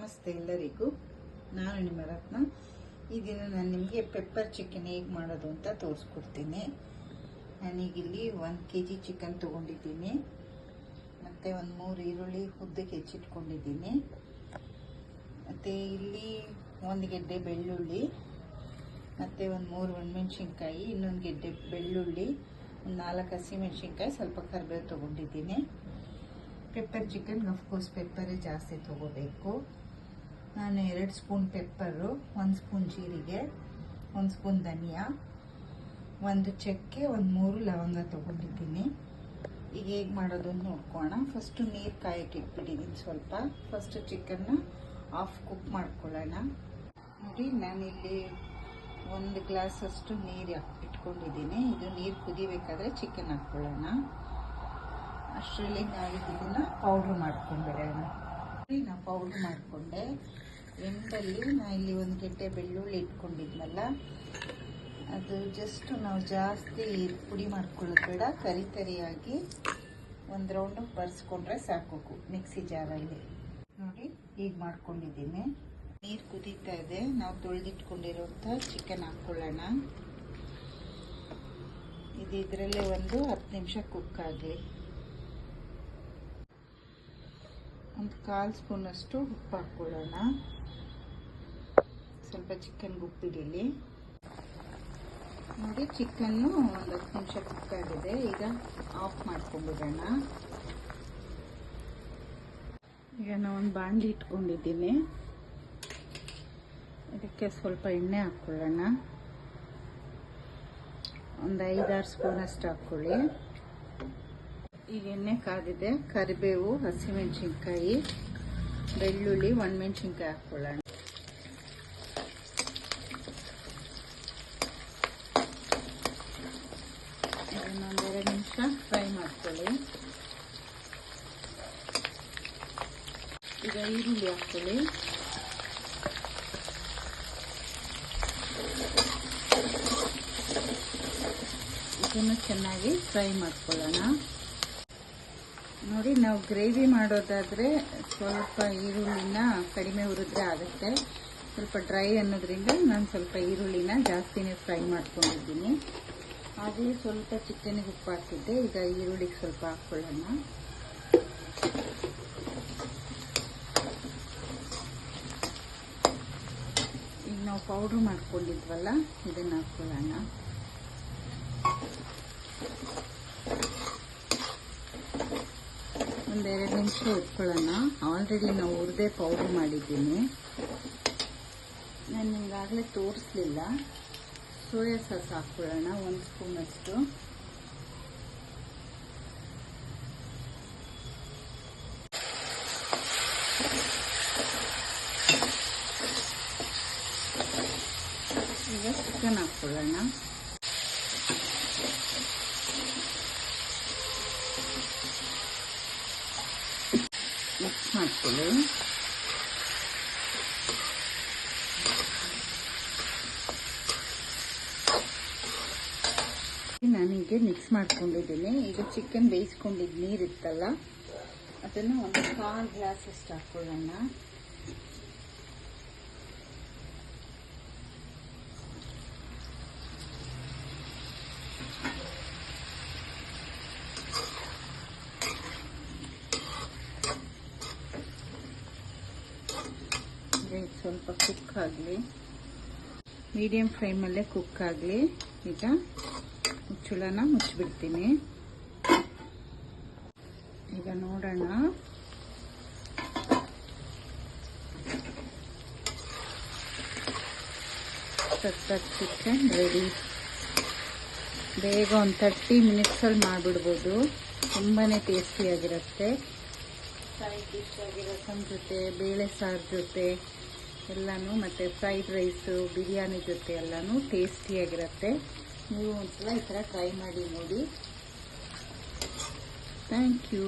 ನಮಸ್ತೆ ಎಲ್ಲರಿಗೂ. ನಾನು ನಿಮ್ಮ ರತ್ನ. ಈ ದಿನ ನಾನು ನಿಮಗೆ ಪೆಪ್ಪರ್ ಚಿಕನ್ ಹೇಗೆ ಮಾಡೋದು ಅಂತ ತೋರಿಸ್ಕೊಡ್ತೀನಿ. ನಾನೀಗಿಲ್ಲಿ 1 kg ಚಿಕನ್ ತೊಗೊಂಡಿದ್ದೀನಿ, ಮತ್ತು ಒಂದು 3 ಈರುಳ್ಳಿ ಉದ್ದಕ್ಕೆ ಹೆಚ್ಚಿಟ್ಕೊಂಡಿದ್ದೀನಿ, ಮತ್ತು ಇಲ್ಲಿ 1 ಗೆಡ್ಡೆ ಬೆಳ್ಳುಳ್ಳಿ, ಮತ್ತು ಒಂದು 3 ಒಣಮೆಣ್ಸಿನ್ಕಾಯಿ, ಇನ್ನೊಂದು ಗೆಡ್ಡೆ ಬೆಳ್ಳುಳ್ಳಿ, ಒಂದು 4 ಹಸಿಮೆಣ್ಸಿನ್ಕಾಯಿ, ಸ್ವಲ್ಪ ಕರಿಬೇವು ತೊಗೊಂಡಿದ್ದೀನಿ. ಪೆಪ್ಪರ್ ಚಿಕನ್ಗೆ ಅಫ್ಕೋರ್ಸ್ ಪೆಪ್ಪರೇ ಜಾಸ್ತಿ ತೊಗೋಬೇಕು. ನಾನು 2 ಸ್ಪೂನ್ ಪೆಪ್ಪರು, 1 ಸ್ಪೂನ್ ಜೀರಿಗೆ, 1 ಸ್ಪೂನ್ ಧನಿಯಾ, 1 ಚಕ್ಕೆ, 3 ಲವಂಗ ತೊಗೊಂಡಿದ್ದೀನಿ. ಈಗ ಹೇಗೆ ಮಾಡೋದು ಅಂತ ನೋಡ್ಕೊಳ್ಳೋಣ. ಫಸ್ಟು ನೀರು ಕಾಯಕ್ಕೆ ಇಟ್ಬಿಟ್ಟಿದ್ದೀನಿ ಸ್ವಲ್ಪ. ಫಸ್ಟು ಚಿಕನ್ನ ಹಾಫ್ ಕುಕ್ ಮಾಡ್ಕೊಳ್ಳೋಣ. ನೋಡಿ, ನಾನಿಲ್ಲಿ 1 ಗ್ಲಾಸಷ್ಟು ನೀರು ಇಟ್ಕೊಂಡಿದ್ದೀನಿ. ಇದು ನೀರು ಕುದಿಬೇಕಾದ್ರೆ ಚಿಕನ್ ಹಾಕ್ಕೊಳ್ಳೋಣ. ಅಷ್ಟರಲ್ಲಿ ನಾವು ಇದನ್ನು ಪೌಡ್ರ್ ಮಾಡ್ಕೊಂಡ್ಬಿಡೋಣ. ನಾನು ಪೌಡ್ರ್ ಮಾಡಿಕೊಂಡೆ. ಎಂಟಲ್ಲಿ ನಾನು ಇಲ್ಲಿ 1 ಗೆಡ್ಡೆ ಬೆಳ್ಳುಳ್ಳಿ ಇಟ್ಕೊಂಡಿದ್ನಲ್ಲ, ಅದು ಜಸ್ಟ್ ನಾವು ಜಾಸ್ತಿ ಪುಡಿ ಮಾಡ್ಕೊಳ್ಳೋದು ಬೇಡ, ತರಿಯಾಗಿ 1 ರೌಂಡು ಬರ್ಸ್ಕೊಂಡ್ರೆ ಸಾಕು ಮಿಕ್ಸಿ ಜಾರಲ್ಲಿ. ನೋಡಿ, ಈಗ ಮಾಡ್ಕೊಂಡಿದ್ದೀನಿ. ನೀರು ಕುದೀತಾ ಇದೆ. ನಾವು ತೊಳೆದಿಟ್ಕೊಂಡಿರೋಂಥ ಚಿಕನ್ ಹಾಕ್ಕೊಳ್ಳೋಣ. ಇದು ಇದರಲ್ಲೇ ಒಂದು 10 ನಿಮಿಷ ಕುಕ್ ಆಗಲಿ. ಒಂದು 1/4 ಸ್ಪೂನಷ್ಟು ಉಪ್ಪು ಹಾಕ್ಕೊಳ್ಳೋಣ. ಸ್ವಲ್ಪ ಚಿಕನ್ಗೆ ಉಪ್ಪಿಡಲಿ. ನೋಡಿ, ಚಿಕನ್ನು ಒಂದು 10 ನಿಮಿಷ ಕುಕ್ ಆಗಿದೆ. ಈಗ ಆಫ್ ಮಾಡ್ಕೊಂಡ್ಬಿಡೋಣ. ಈಗ ನಾನು ಒಂದು ಬಾಣಲಿ ಇಟ್ಕೊಂಡಿದ್ದೀನಿ. ಇದಕ್ಕೆ ಸ್ವಲ್ಪ ಎಣ್ಣೆ ಹಾಕ್ಕೊಳ್ಳೋಣ. ಒಂದು 5-6 ಸ್ಪೂನಷ್ಟು ಹಾಕ್ಕೊಳ್ಳಿ. ಈಗ ಎಣ್ಣೆ ಕಾದಿದೆ. ಕರಿಬೇವು, ಹಸಿಮೆಣಸಿನ್ಕಾಯಿ, ಬೆಳ್ಳುಳ್ಳಿ, ಒಣಮೆಣ್ಸಿನ್ಕಾಯಿ ಹಾಕ್ಕೊಳ್ಳೋಣ. ಇದನ್ನೊಂದು 2 ನಿಮಿಷ ಫ್ರೈ ಮಾಡ್ಕೊಳ್ಳಿ. ಈಗ ಈರುಳ್ಳಿ ಹಾಕ್ಕೊಳ್ಳಿ. ಇದನ್ನು ಚೆನ್ನಾಗಿ ಫ್ರೈ ಮಾಡ್ಕೊಳ್ಳೋಣ. ನೋಡಿ, ನಾವು ಗ್ರೇವಿ ಮಾಡೋದಾದರೆ ಸ್ವಲ್ಪ ಈರುಳ್ಳಿನ ಕಡಿಮೆ ಹುರಿದ್ರೆ ಆಗುತ್ತೆ. ಸ್ವಲ್ಪ ಡ್ರೈ ಅನ್ನೋದ್ರಿಂದ ನಾನು ಸ್ವಲ್ಪ ಈರುಳ್ಳಿನ ಜಾಸ್ತಿನೇ ಫ್ರೈ ಮಾಡ್ಕೊಂಡಿದ್ದೀನಿ. ಹಾಗೆ ಸ್ವಲ್ಪ ಚಿಕನ್ನಿಗೆ ಉಪ್ಪು ಹಾಕಿದ್ದೆ. ಈಗ ಈರುಳ್ಳಿಗೆ ಸ್ವಲ್ಪ ಹಾಕ್ಕೊಳ್ಳೋಣ. ಈಗ ನಾವು ಪೌಡ್ರ್ ಮಾಡ್ಕೊಂಡಿದ್ವಲ್ಲ, ಇದನ್ನು ಹಾಕ್ಕೊಳ್ಳೋಣ. ಒಂದು 2 ನಿಮಿಷ ಇಟ್ಕೊಳ್ಳೋಣ. ಆಲ್ರೆಡಿ ನಾವು ಹುರಿದೇ ಪೌಡ್ರ್ ಮಾಡಿದ್ದೀನಿ. ನಾನು ನಿಮಗಾಗಲೇ ತೋರಿಸ್ಲಿಲ್ಲ. ಸೋಯಾ ಸಾಸ್ ಹಾಕ್ಕೊಳ್ಳೋಣ, 1 ಸ್ಪೂನಷ್ಟು. ಈಗ ಚಿಕನ್ ಹಾಕ್ಕೊಳ್ಳೋಣ. ಮಿಕ್ಸ್ ಮಾಡ್ಕೊಳ್ಳಿ. ನಾನೀಗ ಮಿಕ್ಸ್ ಮಾಡ್ಕೊಂಡಿದ್ದೀನಿ. ಈಗ ಚಿಕನ್ ಬೇಯಿಸ್ಕೊಂಡಿದ್ದು ನೀರಿತ್ತಲ್ಲ, ಅದನ್ನು ಒಂದು 1/4 ಗ್ಲಾಸ್ ಅಷ್ಟು ಹಾಕ್ಕೊಳ್ಳೋಣ. ಸ್ವಲ್ಪ ಕುಕ್ ಆಗಲಿ, ಮೀಡಿಯಂ ಫ್ಲೇಮಲ್ಲೇ ಕುಕ್ ಆಗಲಿ. ಈಗ ಮುಚ್ಚಳನ ಮುಚ್ಚಿಬಿಡ್ತೀನಿ. ಈಗ ನೋಡೋಣ. Pepper chicken ready. ಬೇಗ ಒಂದು 30 ಮಿನಿಟ್ಸಲ್ಲಿ ಮಾಡಿಬಿಡ್ಬೋದು. ತುಂಬಾ ಟೇಸ್ಟಿಯಾಗಿರುತ್ತೆ. ಸೈಡ್ ಡಿಶ್ ಆಗಿ ರಸಮ್ ಜೊತೆ, ಬೇಳೆ ಸಾರು ಜೊತೆ ಎಲ್ಲನೂ, ಮತ್ತು ಫ್ರೈಡ್ ರೈಸು, ಬಿರಿಯಾನಿ ಜೊತೆ ಎಲ್ಲನೂ ಟೇಸ್ಟಿಯಾಗಿರುತ್ತೆ. ನೀವು ಒಂದ್ಸಲ ಈ ಥರ ಟ್ರೈ ಮಾಡಿ ನೋಡಿ. Thank you.